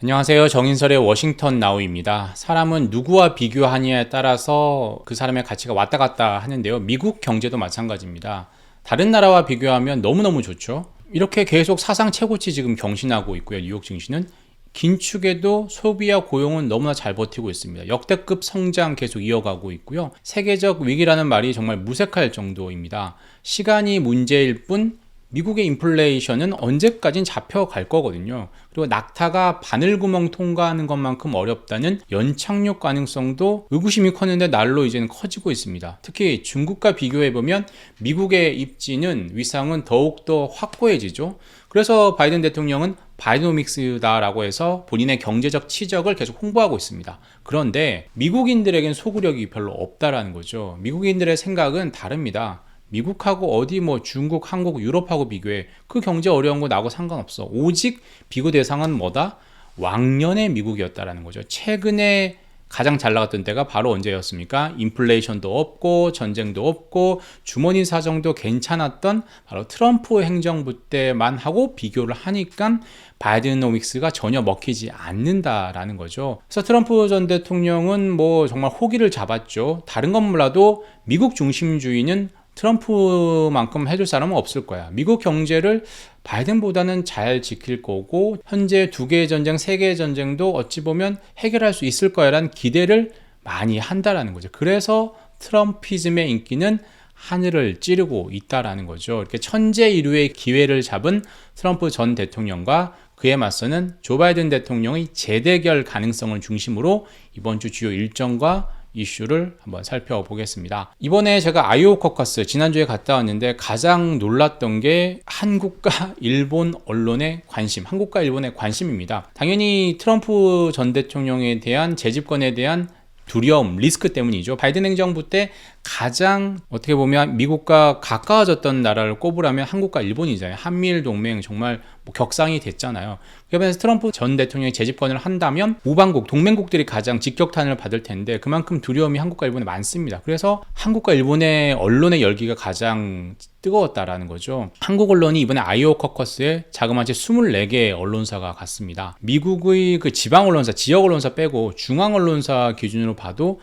안녕하세요. 정인설의 워싱턴 나우입니다. 사람은 누구와 비교하느냐에 따라서 그 사람의 가치가 왔다 갔다 하는데요. 미국 경제도 마찬가지입니다. 다른 나라와 비교하면 너무너무 좋죠. 이렇게 계속 사상 최고치 지금 경신하고 있고요. 뉴욕 증시는 긴축에도 소비와 고용은 너무나 잘 버티고 있습니다. 역대급 성장 계속 이어가고 있고요. 세계적 위기라는 말이 정말 무색할 정도입니다. 시간이 문제일 뿐 미국의 인플레이션은 언제까진 잡혀갈 거거든요. 그리고 낙타가 바늘구멍 통과하는 것만큼 어렵다는 연착륙 가능성도 의구심이 컸는데 날로 이제는 커지고 있습니다. 특히 중국과 비교해보면 미국의 입지는 위상은 더욱더 확고해지죠. 그래서 바이든 대통령은 바이노믹스다라고 해서 본인의 경제적 치적을 계속 홍보하고 있습니다. 그런데 미국인들에겐 소구력이 별로 없다라는 거죠. 미국인들의 생각은 다릅니다. 미국하고 어디 뭐 중국, 한국, 유럽하고 비교해. 그 경제 어려운 거 나하고 상관없어. 오직 비교 대상은 뭐다? 왕년의 미국이었다라는 거죠. 최근에 가장 잘 나갔던 때가 바로 언제였습니까? 인플레이션도 없고 전쟁도 없고 주머니 사정도 괜찮았던 바로 트럼프 행정부 때만 하고 비교를 하니까 바이든노믹스가 전혀 먹히지 않는다라는 거죠. 그래서 트럼프 전 대통령은 뭐 정말 호기를 잡았죠. 다른 건 몰라도 미국 중심주의는 트럼프만큼 해줄 사람은 없을 거야. 미국 경제를 바이든보다는 잘 지킬 거고 현재 두 개의 전쟁, 세 개의 전쟁도 어찌 보면 해결할 수 있을 거야라는 기대를 많이 한다라는 거죠. 그래서 트럼피즘의 인기는 하늘을 찌르고 있다라는 거죠. 이렇게 천재일우의 기회를 잡은 트럼프 전 대통령과 그에 맞서는 조 바이든 대통령의 재대결 가능성을 중심으로 이번 주 주요 일정과 이슈를 한번 살펴보겠습니다. 이번에 제가 아이오 커커스 지난주에 갔다 왔는데 가장 놀랐던 게 한국과 일본 언론의 관심, 한국과 일본의 관심입니다. 당연히 트럼프 전 대통령에 대한 재집권에 대한 두려움, 리스크 때문이죠. 바이든 행정부 때 가장 어떻게 보면 미국과 가까워졌던 나라를 꼽으라면 한국과 일본이잖아요. 한미일 동맹 정말 뭐 격상이 됐잖아요. 그래서 트럼프 전 대통령이 재집권을 한다면 우방국, 동맹국들이 가장 직격탄을 받을 텐데 그만큼 두려움이 한국과 일본에 많습니다. 그래서 한국과 일본의 언론의 열기가 가장 뜨거웠다라는 거죠. 한국 언론이 이번에 아이오 커커스에 자그마치 24개 언론사가 갔습니다. 미국의 그 지방 언론사, 지역 언론사 빼고 중앙 언론사 기준으로 봐도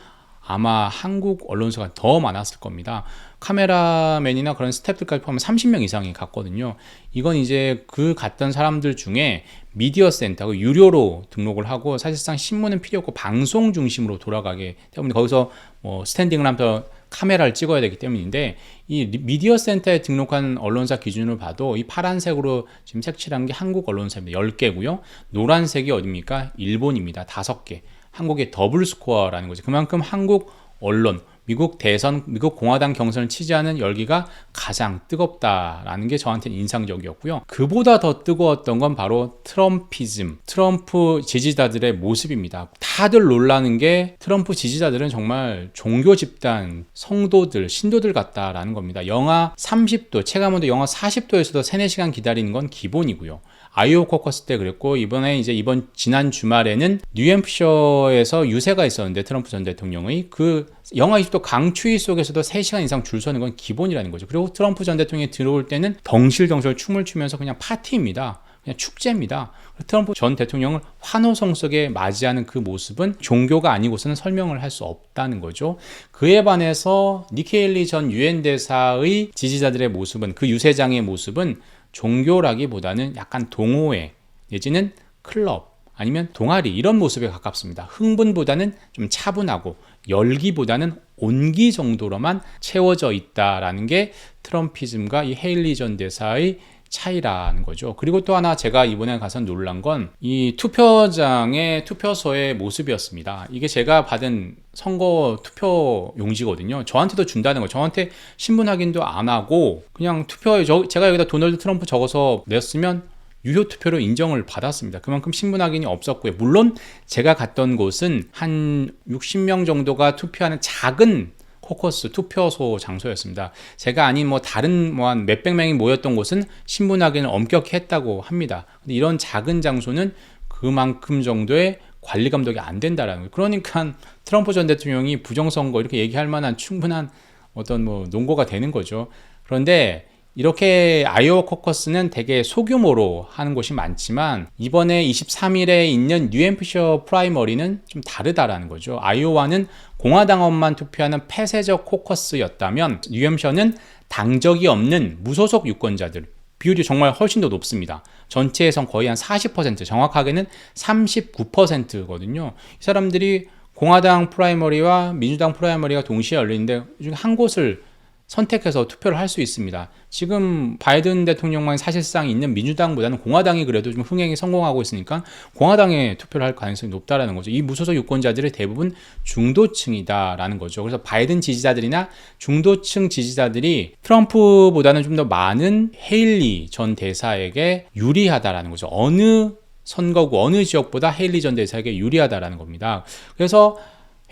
아마 한국 언론사가 더 많았을 겁니다. 카메라맨이나 그런 스태프들까지 포함하면 30명 이상이 갔거든요. 이건 이제 그 갔던 사람들 중에 미디어 센터, 유료로 등록을 하고 사실상 신문은 필요 없고 방송 중심으로 돌아가기 때문에 거기서 뭐 스탠딩을 하면서 카메라를 찍어야 되기 때문인데 이 미디어 센터에 등록한 언론사 기준으로 봐도 이 파란색으로 지금 색칠한 게 한국 언론사입니다. 10개고요. 노란색이 어디입니까? 일본입니다. 5개. 한국의 더블 스코어라는 거죠. 그만큼 한국 언론, 미국 대선, 미국 공화당 경선을 취재하는 열기가 가장 뜨겁다라는 게 저한테는 인상적이었고요. 그보다 더 뜨거웠던 건 바로 트럼피즘, 트럼프 지지자들의 모습입니다. 다들 놀라는 게 트럼프 지지자들은 정말 종교 집단, 성도들, 신도들 같다라는 겁니다. 영하 30도, 체감온도 영하 40도에서도 3, 4시간 기다리는 건 기본이고요. 아이오 코커스 때 그랬고 이번에 이제 지난 주말에는 뉴햄프셔에서 유세가 있었는데 트럼프 전 대통령의 그 영하 20도 강추위 속에서도 3시간 이상 줄 서는 건 기본이라는 거죠. 그리고 트럼프 전 대통령이 들어올 때는 덩실덩실 춤을 추면서 그냥 파티입니다. 그냥 축제입니다. 트럼프 전 대통령을 환호성 속에 맞이하는 그 모습은 종교가 아니고서는 설명을 할 수 없다는 거죠. 그에 반해서 니키 헤일리 전 유엔 대사의 지지자들의 모습은 그 유세장의 모습은 종교라기보다는 약간 동호회 내지는 클럽 아니면 동아리 이런 모습에 가깝습니다. 흥분보다는 좀 차분하고 열기보다는 온기 정도로만 채워져 있다라는 게 트럼피즘과 이 헤일리 전 대사의 차이라는 거죠. 그리고 또 하나 제가 이번에 가서 놀란 건 이 투표장의 투표소의 모습이었습니다. 이게 제가 받은 선거 투표 용지거든요. 저한테도 준다는 거. 저한테 신분 확인도 안 하고 그냥 투표에 제가 여기다 도널드 트럼프 적어서 냈으면 유효 투표로 인정을 받았습니다. 그만큼 신분 확인이 없었고요. 물론 제가 갔던 곳은 한 60명 정도가 투표하는 작은 코커스 투표소 장소였습니다. 제가 아닌 뭐 다른 뭐 한 몇백 명이 모였던 곳은 신분 확인을 엄격히 했다고 합니다. 근데 이런 작은 장소는 그만큼 정도의 관리 감독이 안 된다라는 거예요. 그러니까 트럼프 전 대통령이 부정선거 이렇게 얘기할 만한 충분한 어떤 뭐 논거가 되는 거죠. 그런데 이렇게 아이오와 코커스는 되게 소규모로 하는 곳이 많지만 이번에 23일에 있는 뉴햄프셔 프라이머리는 좀 다르다라는 거죠. 아이오와는 공화당원만 투표하는 폐쇄적 코커스였다면 뉴햄셔는 당적이 없는 무소속 유권자들 비율이 정말 훨씬 더 높습니다. 전체에선 거의 한 40%, 정확하게는 39%거든요. 이 사람들이 공화당 프라이머리와 민주당 프라이머리가 동시에 열리는데 이 한 곳을 선택해서 투표를 할 수 있습니다. 지금 바이든 대통령만 사실상 있는 민주당보다는 공화당이 그래도 좀 흥행에 성공하고 있으니까 공화당에 투표를 할 가능성이 높다라는 거죠. 이 무소속 유권자들이 대부분 중도층이다라는 거죠. 그래서 바이든 지지자들이나 중도층 지지자들이 트럼프보다는 좀 더 많은 헤일리 전 대사에게 유리하다라는 거죠. 어느 선거구, 어느 지역보다 헤일리 전 대사에게 유리하다라는 겁니다. 그래서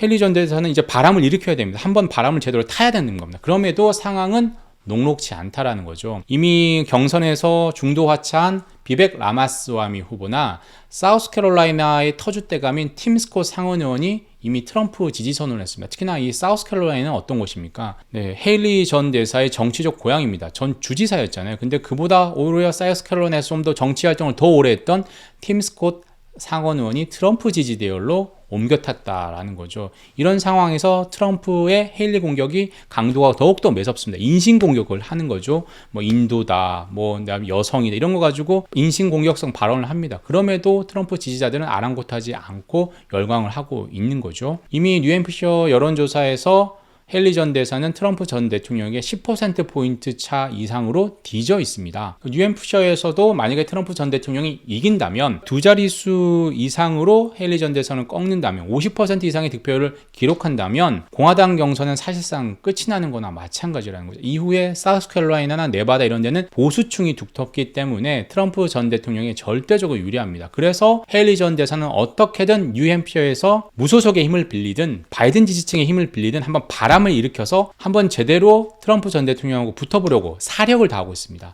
헤일리 전 대사는 이제 바람을 일으켜야 됩니다. 한번 바람을 제대로 타야 되는 겁니다. 그럼에도 상황은 녹록치 않다라는 거죠. 이미 경선에서 중도 하차한 비벡 라마스와미 후보나 사우스캐롤라이나의 터줏대감인 팀 스콧 상원 의원이 이미 트럼프 지지 선언을 했습니다. 특히나 이 사우스캐롤라이나는 어떤 곳입니까? 네, 헤일리 전 대사의 정치적 고향입니다. 전 주지사였잖아요. 근데 그보다 오히려 사우스캐롤라이나에서 좀 더 정치 활동을 더 오래 했던 팀 스콧 상원 의원이 트럼프 지지 대열로 옮겨탔다라는 거죠. 이런 상황에서 트럼프의 헤일리 공격이 강도가 더욱더 매섭습니다. 인신 공격을 하는 거죠. 뭐 인도다, 뭐 여성이다 이런 거 가지고 인신 공격성 발언을 합니다. 그럼에도 트럼프 지지자들은 아랑곳하지 않고 열광을 하고 있는 거죠. 이미 뉴햄프셔 여론조사에서 헤일리 전 대사는 트럼프 전 대통령에게 10%포인트 차 이상으로 뒤져 있습니다. 뉴햄프셔에서도 만약에 트럼프 전 대통령이 이긴다면 두 자릿수 이상으로 헤일리 전 대사는 꺾는다면 50% 이상의 득표율을 기록한다면 공화당 경선은 사실상 끝이 나는 거나 마찬가지라는 거죠. 이후에 사우스캐롤라이나나 네바다 이런 데는 보수층이 두텁기 때문에 트럼프 전 대통령이 절대적으로 유리합니다. 그래서 헤일리 전 대사는 어떻게든 뉴햄프셔에서 무소속의 힘을 빌리든 바이든 지지층의 힘을 빌리든 한번 바람을 일으켜서 한번 제대로 트럼프 전 대통령하고 붙어보려고 사력을 다하고 있습니다.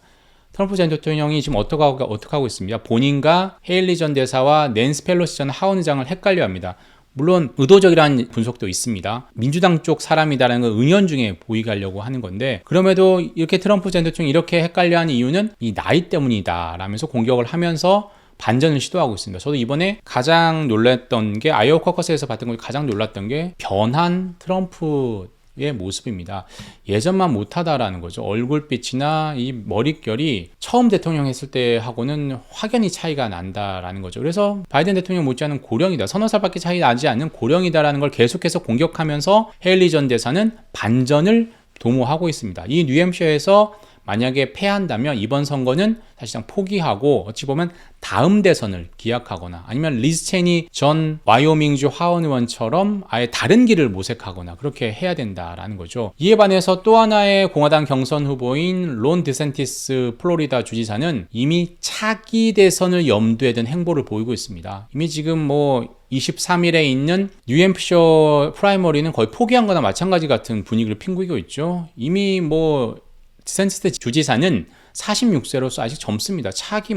트럼프 전 대통령이 지금 어떻게 하고 있습니다. 본인과 헤일리 전 대사와 낸시 펠로시 전 하원 의장을 헷갈려 합니다. 물론 의도적이라는 분석도 있습니다. 민주당 쪽 사람이다라는 걸 은연중에 보이게 하려고 하는 건데 그럼에도 이렇게 트럼프 전 대통령이 이렇게 헷갈려하는 이유는 이 나이 때문이다 라면서 공격을 하면서 반전을 시도하고 있습니다. 저도 이번에 가장 놀랐던 게 아이오와 코커스에서 봤던 걸 가장 놀랐던 게 변한 트럼프의 모습입니다. 예전만 못하다라는 거죠. 얼굴빛이나 이 머릿결이 처음 대통령 했을 때하고는 확연히 차이가 난다라는 거죠. 그래서 바이든 대통령 못지않은 고령이다. 서너 살밖에 차이 나지 않는 고령이다라는 걸 계속해서 공격하면서 헤일리 전 대사는 반전을 도모하고 있습니다. 이 뉴햄셔에서 만약에 패한다면 이번 선거는 사실상 포기하고 어찌 보면 다음 대선을 기약하거나 아니면 리즈 체니 전 와이오밍주 하원 의원처럼 아예 다른 길을 모색하거나 그렇게 해야 된다라는 거죠. 이에 반해서 또 하나의 공화당 경선 후보인 론 드샌티스 플로리다 주지사는 이미 차기 대선을 염두에 둔 행보를 보이고 있습니다. 이미 지금 뭐 23일에 있는 뉴햄프셔 프라이머리는 거의 포기한 거나 마찬가지 같은 분위기를 핀구고 있죠. 이미 뭐 디샌티스 주지사는 46세로서 아직 젊습니다. 차기,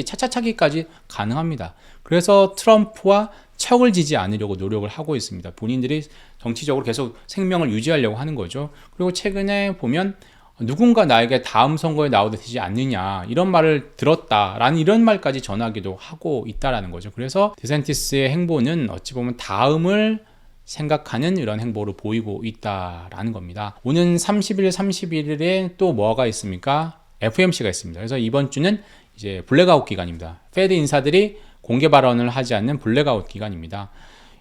차차차기까지 가능합니다. 그래서 트럼프와 척을 지지 않으려고 노력을 하고 있습니다. 본인들이 정치적으로 계속 생명을 유지하려고 하는 거죠. 그리고 최근에 보면 누군가 나에게 다음 선거에 나오도 되지 않느냐 이런 말을 들었다라는 이런 말까지 전하기도 하고 있다라는 거죠. 그래서 디샌티스의 행보는 어찌 보면 다음을 생각하는 이런 행보를 보이고 있다라는 겁니다. 오는 30일, 31일에 또 뭐가 있습니까? FOMC가 있습니다. 그래서 이번 주는 이제 블랙아웃 기간입니다. 페드 인사들이 공개 발언을 하지 않는 블랙아웃 기간입니다.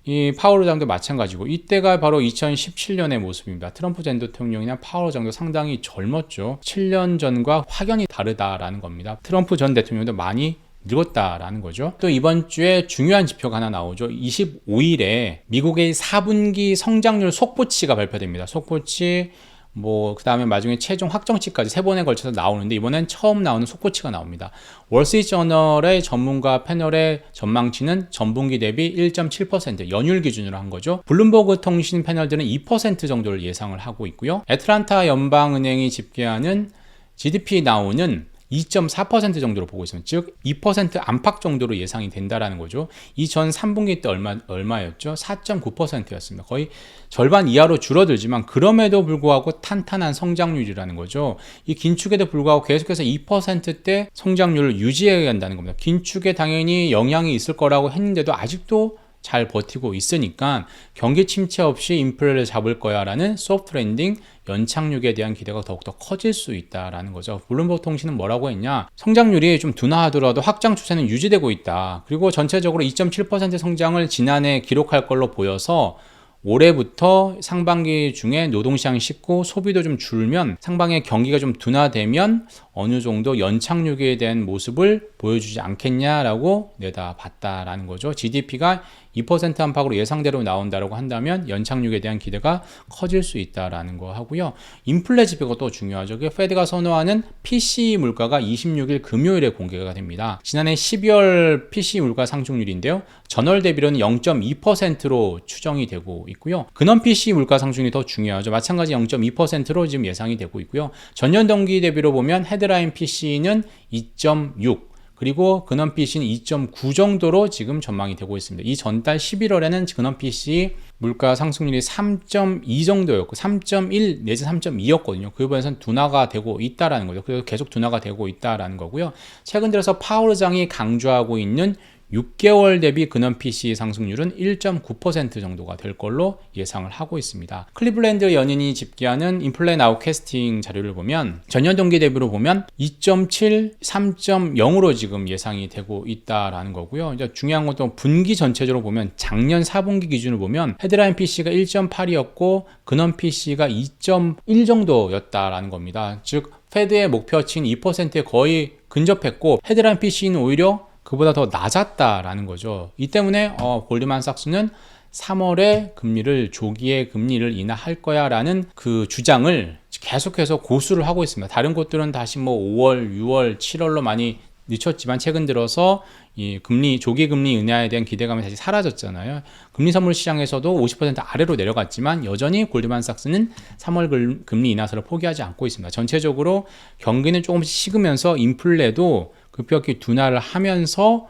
이 파월 의장도 마찬가지고 이때가 바로 2017년의 모습입니다. 트럼프 전 대통령이나 파월 의장도 상당히 젊었죠. 7년 전과 확연히 다르다라는 겁니다. 트럼프 전 대통령도 많이 늙었다라는 거죠. 또 이번 주에 중요한 지표가 하나 나오죠. 25일에 미국의 4분기 성장률 속보치가 발표됩니다. 속보치 그 다음에 나중에 최종 확정치까지 3번에 걸쳐서 나오는데 이번엔 처음 나오는 속보치가 나옵니다. 월스트리트저널의 전문가 패널의 전망치는 전분기 대비 1.7% 연율 기준으로 한 거죠. 블룸버그 통신 패널들은 2% 정도를 예상을 하고 있고요. 애틀란타 연방은행이 집계하는 GDP 나오는 2.4% 정도로 보고 있습니다. 즉 2% 안팎 정도로 예상이 된다라는 거죠. 이 전 3분기 때 얼마였죠? 4.9%였습니다. 거의 절반 이하로 줄어들지만 그럼에도 불구하고 탄탄한 성장률이라는 거죠. 이 긴축에도 불구하고 계속해서 2%대 성장률을 유지해야 한다는 겁니다. 긴축에 당연히 영향이 있을 거라고 했는데도 아직도 잘 버티고 있으니까 경기 침체 없이 인플레를 잡을 거야 라는 소프트 랜딩 연착륙에 대한 기대가 더욱더 커질 수 있다라는 거죠. 블룸버그 통신은 뭐라고 했냐, 성장률이 좀 둔화하더라도 확장 추세는 유지되고 있다. 그리고 전체적으로 2.7% 성장을 지난해 기록할 걸로 보여서 올해부터 상반기 중에 노동시장이 식고 소비도 좀 줄면 상반기에 경기가 좀 둔화되면 어느 정도 연착륙에 대한 모습을 보여주지 않겠냐라고 내다봤다라는 거죠. GDP가 2% 안팎으로 예상대로 나온다고 한다면 연착륙에 대한 기대가 커질 수 있다라는 거 하고요. 인플레 지표가 또 중요하죠. 페드가 선호하는 PCE 물가가 26일 금요일에 공개가 됩니다. 지난해 12월 PCE 물가 상승률인데요. 전월 대비로는 0.2%로 추정이 되고 있고요. 근원 PCE 물가 상승률이 더 중요하죠. 마찬가지 0.2%로 지금 예상이 되고 있고요. 전년 동기 대비로 보면 헤드라인 PCE는 2.6, 그리고 근원 PC는 2.9 정도로 지금 전망이 되고 있습니다. 이 전달 11월에는 근원 PC 물가 상승률이 3.2 정도였고 3.1 내지 3.2였거든요. 그 부분에서는 둔화가 되고 있다라는 거죠. 그래서 계속 둔화가 되고 있다라는 거고요. 최근 들어서 파월 의장이 강조하고 있는 6개월 대비 근원 PC 상승률은 1.9% 정도가 될 걸로 예상을 하고 있습니다. 클리블랜드 연인이 집계하는 인플레 나우 캐스팅 자료를 보면 전년 동기 대비로 보면 2.7, 3.0으로 지금 예상이 되고 있다라는 거고요. 이제 중요한 것도 분기 전체적으로 보면 작년 4분기 기준으로 보면 헤드라인 PC가 1.8이었고 근원 PC가 2.1 정도였다라는 겁니다. 즉 페드의 목표치인 2%에 거의 근접했고 헤드라인 PC는 오히려 그보다 더 낮았다라는 거죠. 이 때문에 골드만삭스는 3월에 금리를 조기에 금리를 인하할 거야 라는 그 주장을 계속해서 고수를 하고 있습니다. 다른 곳들은 다시 5월, 6월, 7월로 많이 늦췄지만 최근 들어서 이 조기 금리 인하에 대한 기대감이 다시 사라졌잖아요. 금리 선물 시장에서도 50% 아래로 내려갔지만 여전히 골드만삭스는 3월 금리 인하서를 포기하지 않고 있습니다. 전체적으로 경기는 조금씩 식으면서 인플레도 급격히 둔화를 하면서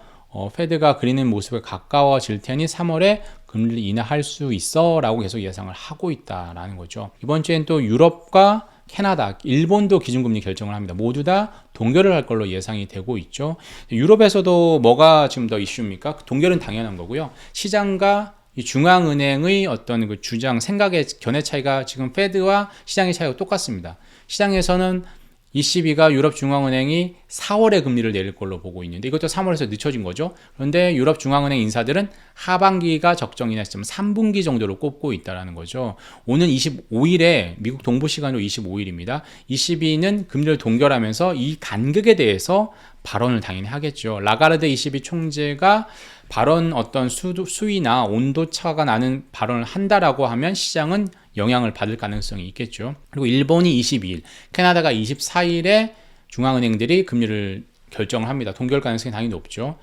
페드가 그리는 모습에 가까워질 테니 3월에 금리를 인하할 수 있어 라고 계속 예상을 하고 있다라는 거죠. 이번 주엔 또 유럽과 캐나다, 일본도 기준금리 결정을 합니다. 모두 다 동결을 할 걸로 예상이 되고 있죠. 유럽에서도 뭐가 지금 더 이슈입니까? 동결은 당연한 거고요. 시장과 이 중앙은행의 어떤 그 주장, 생각의 견해 차이가 지금 페드와 시장의 차이가 똑같습니다. 시장에서는 ECB가 유럽 중앙은행이 4월에 금리를 내릴 걸로 보고 있는데 이것도 3월에서 늦춰진 거죠. 그런데 유럽 중앙은행 인사들은 하반기가 적정이나 시점 3분기 정도로 꼽고 있다는 거죠. 오는 25일에 미국 동부 시간으로 25일입니다. ECB는 금리를 동결하면서 이 간극에 대해서 발언을 당연히 하겠죠. 라가르드 ECB 총재가 발언 어떤 수위나 온도차가 나는 발언을 한다라고 하면 시장은 영향을 받을 가능성이 있겠죠. 그리고 일본이 22일, 캐나다가 24일에 중앙은행들이 금리를 결정을 합니다. 동결 가능성이 당연히 높죠.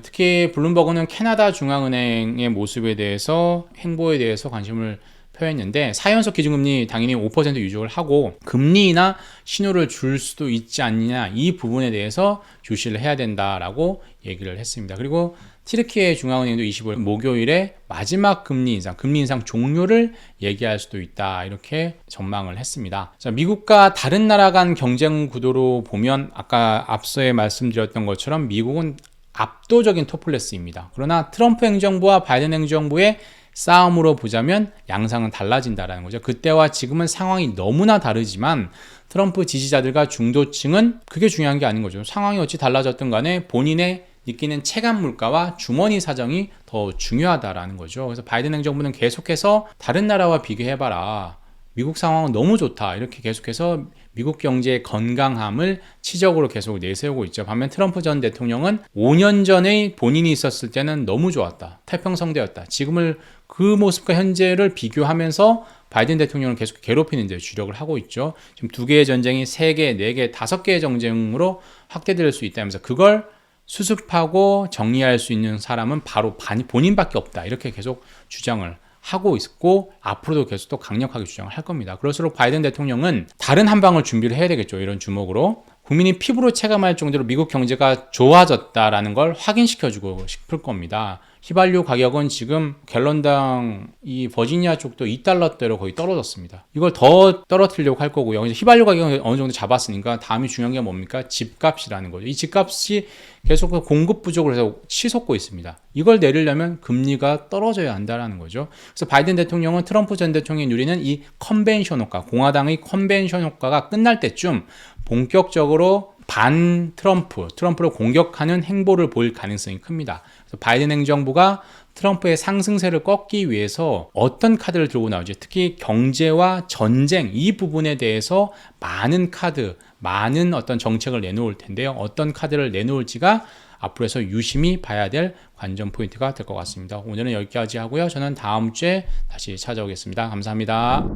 특히 블룸버그는 캐나다 중앙은행의 모습에 대해서, 행보에 대해서 관심을 표했는데 4연속 기준금리 당연히 5% 유지를 하고 금리나 신호를 줄 수도 있지 않느냐, 이 부분에 대해서 주시를 해야 된다라고 얘기를 했습니다. 그리고 티르키예 중앙은행도 25일 목요일에 마지막 금리 인상 종료를 얘기할 수도 있다, 이렇게 전망을 했습니다. 자, 미국과 다른 나라 간 경쟁 구도로 보면 아까 앞서에 말씀드렸던 것처럼 미국은 압도적인 토플레스입니다. 그러나 트럼프 행정부와 바이든 행정부의 싸움으로 보자면 양상은 달라진다는 거죠. 그때와 지금은 상황이 너무나 다르지만 트럼프 지지자들과 중도층은 그게 중요한 게 아닌 거죠. 상황이 어찌 달라졌든 간에 본인의 느끼는 체감 물가와 주머니 사정이 더 중요하다라는 거죠. 그래서 바이든 행정부는 계속해서 다른 나라와 비교해봐라, 미국 상황은 너무 좋다, 이렇게 계속해서 미국 경제의 건강함을 치적으로 계속 내세우고 있죠. 반면 트럼프 전 대통령은 5년 전에 본인이 있었을 때는 너무 좋았다, 태평성대였다, 지금을 그 모습과 현재를 비교하면서 바이든 대통령을 계속 괴롭히는 데 주력을 하고 있죠. 지금 2개의 전쟁이 3개, 4개, 5개의 전쟁으로 확대될 수 있다면서 그걸 수습하고 정리할 수 있는 사람은 바로 본인밖에 없다, 이렇게 계속 주장을 하고 있고 앞으로도 계속 또 강력하게 주장을 할 겁니다. 그럴수록 바이든 대통령은 다른 한 방을 준비를 해야 되겠죠. 이런 주목으로 국민이 피부로 체감할 정도로 미국 경제가 좋아졌다라는 걸 확인시켜주고 싶을 겁니다. 휘발유 가격은 지금 갤런당 이 버지니아 쪽도 2달러대로 거의 떨어졌습니다. 이걸 더 떨어뜨리려고 할 거고요. 이제 휘발유 가격을 어느 정도 잡았으니까 다음이 중요한 게 뭡니까? 집값이라는 거죠. 이 집값이 계속 공급 부족을 해서 치솟고 있습니다. 이걸 내리려면 금리가 떨어져야 한다는 거죠. 그래서 바이든 대통령은 트럼프 전 대통령이 누리는 이 컨벤션 효과, 공화당의 컨벤션 효과가 끝날 때쯤 본격적으로 반 트럼프를 공격하는 행보를 보일 가능성이 큽니다. 그래서 바이든 행정부가 트럼프의 상승세를 꺾기 위해서 어떤 카드를 들고 나오지, 특히 경제와 전쟁 이 부분에 대해서 많은 카드, 많은 어떤 정책을 내놓을 텐데요. 어떤 카드를 내놓을지가 앞으로서 유심히 봐야 될 관전 포인트가 될 것 같습니다. 오늘은 여기까지 하고요. 저는 다음 주에 다시 찾아오겠습니다. 감사합니다.